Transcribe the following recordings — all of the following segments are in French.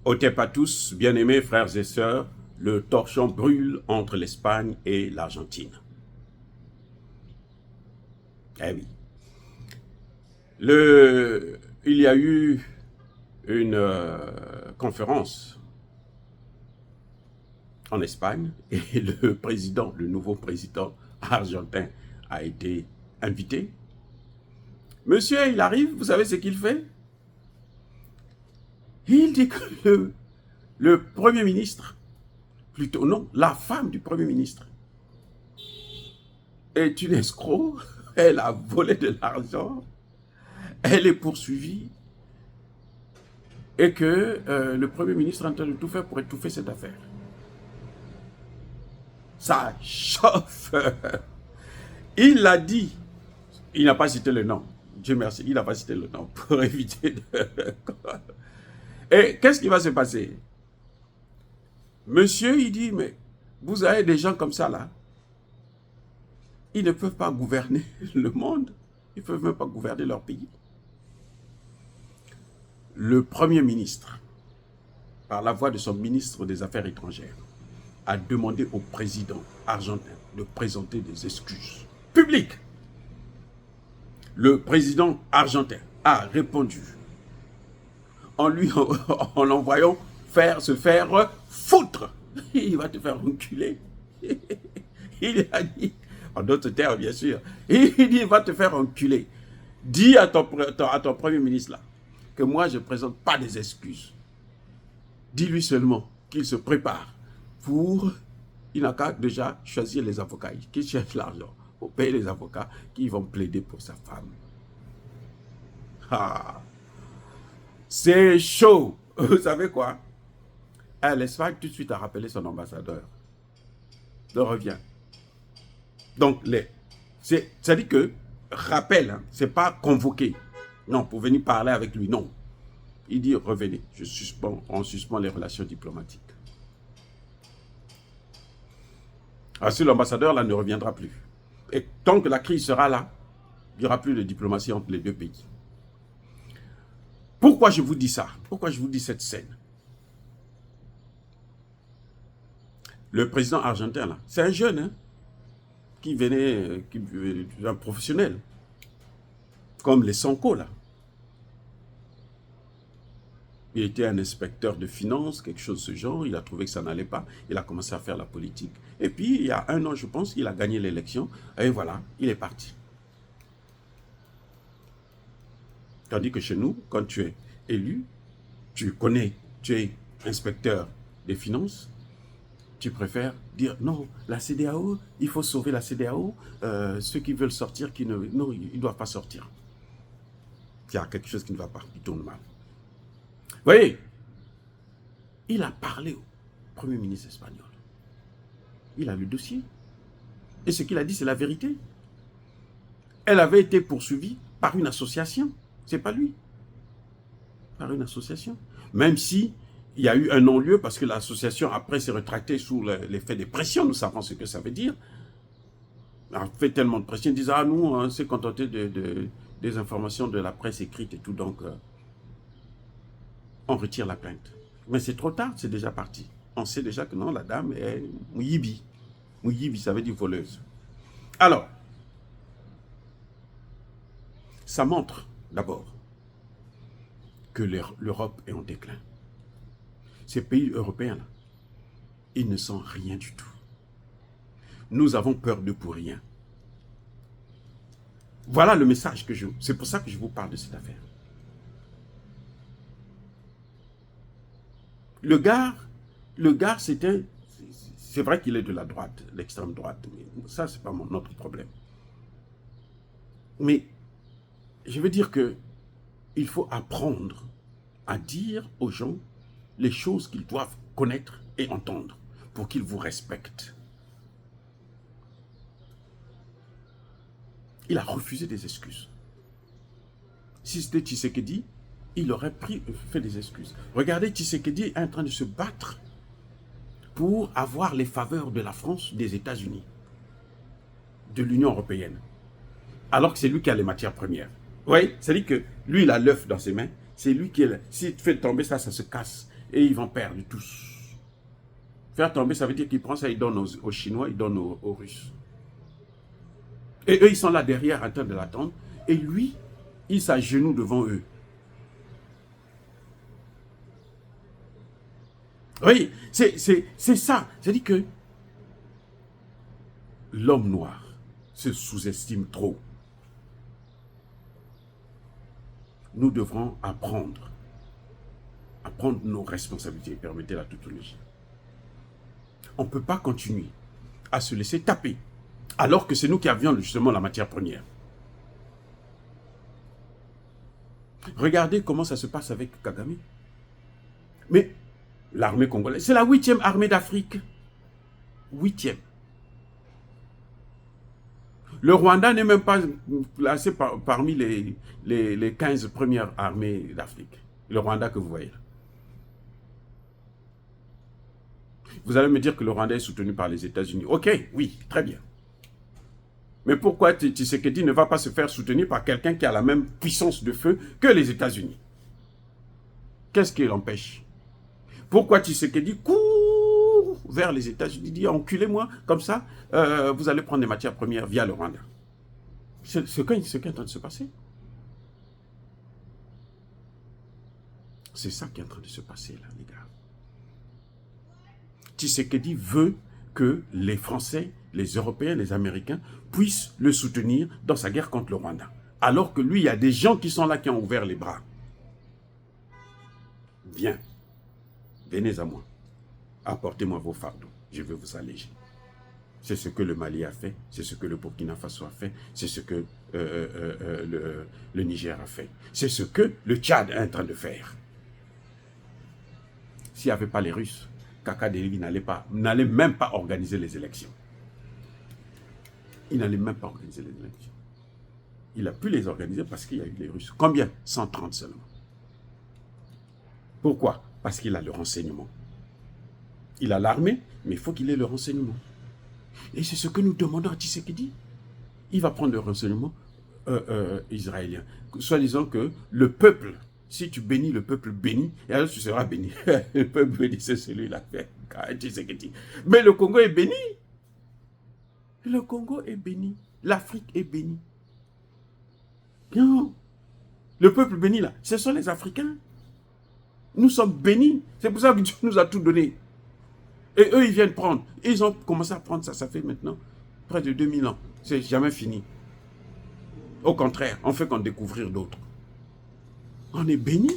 Ôtez pas tous, bien-aimés frères et sœurs, le torchon brûle entre l'Espagne et l'Argentine. Eh oui. Il y a eu une conférence en Espagne et le nouveau président argentin a été invité. Monsieur, il arrive, vous savez ce qu'il fait? Il dit que le Premier ministre, plutôt non, la femme du Premier ministre est une escroc, elle a volé de l'argent, elle est poursuivie et que le Premier ministre est en train de tout faire pour étouffer cette affaire. Ça chauffe. Il l'a dit. Il n'a pas cité le nom. Dieu merci, il n'a pas cité le nom pour éviter de... Et qu'est-ce qui va se passer? Monsieur, il dit, mais vous avez des gens comme ça là. Ils ne peuvent pas gouverner le monde. Ils ne peuvent même pas gouverner leur pays. Le Premier ministre, par la voix de son ministre des Affaires étrangères, a demandé au président argentin de présenter des excuses publiques. Le président argentin a répondu en l'envoyant se faire foutre. Il va te faire enculer. Il a dit, en d'autres termes bien sûr, il dit il va te faire enculer. Dis à ton premier ministre là que moi je ne présente pas des excuses. Dis-lui seulement qu'il se prépare pour... Il n'a qu'à déjà choisir les avocats qui cherchent l'argent pour payer les avocats qui vont plaider pour sa femme. Ah, c'est chaud. Vous savez quoi? L'Espagne tout de suite a rappelé son ambassadeur. Il revient. Donc, c'est-à-dire que rappel, hein, c'est pas convoqué. Non, pour venir parler avec lui, non. Il dit revenez, on suspend les relations diplomatiques. Ainsi, l'ambassadeur là ne reviendra plus. Et tant que la crise sera là, il n'y aura plus de diplomatie entre les deux pays. Pourquoi je vous dis ça? Pourquoi je vous dis cette scène? Le président argentin là, c'est un jeune hein, qui venait, un professionnel, comme les Sanko là. Il était un inspecteur de finances, quelque chose de ce genre. Il a trouvé que ça n'allait pas. Il a commencé à faire la politique. Et puis, il y a un an, je pense, il a gagné l'élection. Et voilà, il est parti. Tandis que chez nous, quand tu es élu, tu connais, tu es inspecteur des finances, tu préfères dire non, la CEDEAO, il faut sauver la CEDEAO. Ceux qui veulent sortir, non, ils ne doivent pas sortir. Il y a quelque chose qui ne va pas, qui tourne mal. Vous voyez, il a parlé au Premier ministre espagnol. Il a le dossier. Et ce qu'il a dit, c'est la vérité. Elle avait été poursuivie par une association. Ce n'est pas lui. Par une association. Même si il y a eu un non-lieu parce que l'association, après, s'est rétractée sous l'effet des pressions. Nous savons ce que ça veut dire. On a fait tellement de pression. Ils disent, ah, nous, on s'est contenté des informations de la presse écrite et tout. Donc, on retire la plainte. Mais c'est trop tard, c'est déjà parti. On sait déjà que non, la dame est mouyibi. Mouyibi, ça veut dire voleuse. Alors, ça montre d'abord que l'Europe est en déclin. Ces pays européens, ils ne sont rien du tout. Nous avons peur d'eux pour rien. Voilà le message que c'est pour ça que je vous parle de cette affaire. Le gars, c'est vrai qu'il est de la droite, l'extrême droite, mais ça, c'est pas notre problème. Mais je veux dire que il faut apprendre à dire aux gens les choses qu'ils doivent connaître et entendre pour qu'ils vous respectent. Il a refusé des excuses. Si c'était Tshisekedi, il aurait fait des excuses. Regardez, Tshisekedi est en train de se battre pour avoir les faveurs de la France, des États-Unis, de l'Union européenne. Alors que c'est lui qui a les matières premières. Vous voyez, c'est-à-dire que lui, il a l'œuf dans ses mains. C'est lui qui est là. S'il fait tomber ça, ça se casse. et ils vont perdre tous. Faire tomber, ça veut dire qu'il prend ça, il donne aux Chinois, il donne aux Russes. Et eux, ils sont là derrière en train de l'attendre. Et lui, il s'agenouille devant eux. Oui, c'est ça. C'est-à-dire que l'homme noir se sous-estime trop. Nous devrons apprendre nos responsabilités, permettez la tautologie. On ne peut pas continuer à se laisser taper, alors que c'est nous qui avions justement la matière première. Regardez comment ça se passe avec Kagame. Mais l'armée congolaise, c'est la 8e armée d'Afrique. 8e. Le Rwanda n'est même pas placé parmi les 15 premières armées d'Afrique. Le Rwanda que vous voyez là. Vous allez me dire que le Rwanda est soutenu par les États-Unis. Ok, oui, très bien. Mais pourquoi Tshisekedi ne va pas se faire soutenir par quelqu'un qui a la même puissance de feu que les États-Unis? Qu'est-ce qui l'empêche? Pourquoi Tshisekedi court vers les États-Unis, dit enculez-moi, comme ça, vous allez prendre des matières premières via le Rwanda? C'est ce qui est en train de se passer. C'est ça qui est en train de se passer là, les gars. Tshisekedi veut que les Français, les Européens, les Américains puissent le soutenir dans sa guerre contre le Rwanda. Alors que lui, il y a des gens qui sont là, qui ont ouvert les bras. Viens, venez à moi. Apportez-moi vos fardeaux, je vais vous alléger. C'est ce que le Mali a fait, c'est ce que le Burkina Faso a fait, c'est ce que le Niger a fait. C'est ce que le Tchad est en train de faire. S'il n'y avait pas les Russes, Kaka Deligui n'allait même pas organiser les élections. Il n'allait même pas organiser les élections. Il a pu les organiser parce qu'il y a eu les Russes. Combien? 130 seulement. Pourquoi? Parce qu'il a le renseignement. Il a l'armée, mais il faut qu'il ait le renseignement. Et c'est ce que nous demandons à Tshisekedi. Il va prendre le renseignement israélien. Soit disant que le peuple, si tu bénis le peuple béni, et alors tu seras béni. Le peuple béni, c'est celui-là. Mais le Congo est béni. Le Congo est béni. L'Afrique est bénie. Non. Le peuple béni, là, ce sont les Africains. Nous sommes bénis. C'est pour ça que Dieu nous a tout donné. Et eux, ils viennent prendre. Et ils ont commencé à prendre ça. Ça fait maintenant près de 2000 ans. C'est jamais fini. Au contraire, on fait qu'en découvrir d'autres. On est bénis.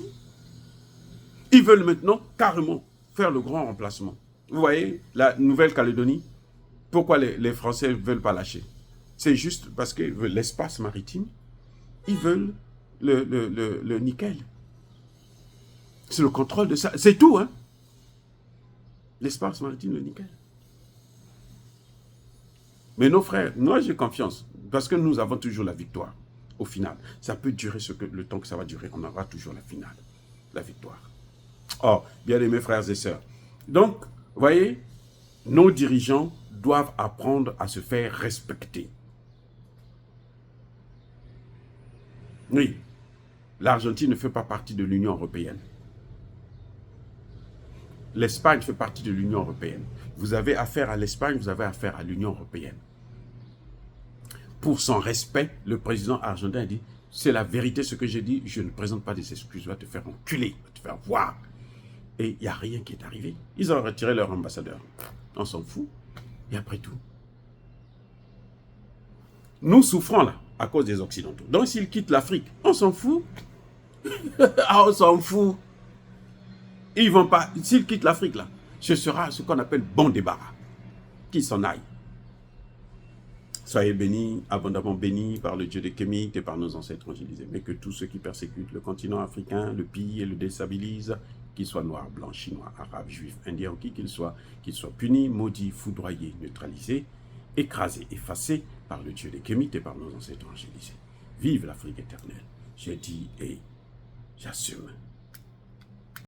Ils veulent maintenant carrément faire le grand remplacement. Vous voyez, la Nouvelle-Calédonie, pourquoi les Français ne veulent pas lâcher? C'est juste parce qu'ils veulent l'espace maritime. Ils veulent le nickel. C'est le contrôle de ça. C'est tout, hein? L'espace maritime, le nickel. Mais nos frères, moi j'ai confiance, parce que nous avons toujours la victoire, au final. Ça peut durer le temps que ça va durer, on aura toujours la finale, la victoire. Oh, bien aimés frères et sœurs. Donc, vous voyez, nos dirigeants doivent apprendre à se faire respecter. Oui, l'Argentine ne fait pas partie de l'Union européenne. L'Espagne fait partie de l'Union européenne. Vous avez affaire à l'Espagne, vous avez affaire à l'Union européenne. Pour son respect, le président argentin a dit, c'est la vérité ce que j'ai dit, je ne présente pas des excuses, je vais te faire enculer, je vais te faire voir. Et il n'y a rien qui est arrivé. Ils ont retiré leur ambassadeur. On s'en fout. Et après tout, nous souffrons là, à cause des Occidentaux. Donc s'ils quittent l'Afrique, on s'en fout. Ah, on s'en fout. Ils vont pas, s'ils quittent l'Afrique là, ce sera ce qu'on appelle bon débarras. Qu'ils s'en aillent. Soyez bénis, abondamment bénis par le Dieu des Kémites et par nos ancêtres angélisés. Mais que tous ceux qui persécutent le continent africain, le pillent et le déstabilisent, qu'ils soient noirs, blancs, chinois, arabes, juifs, indiens, ou qui qu'ils soient punis, maudits, foudroyés, neutralisés, écrasés, effacés par le Dieu des Kémites et par nos ancêtres angélisés. Vive l'Afrique éternelle. Je dis et j'assume.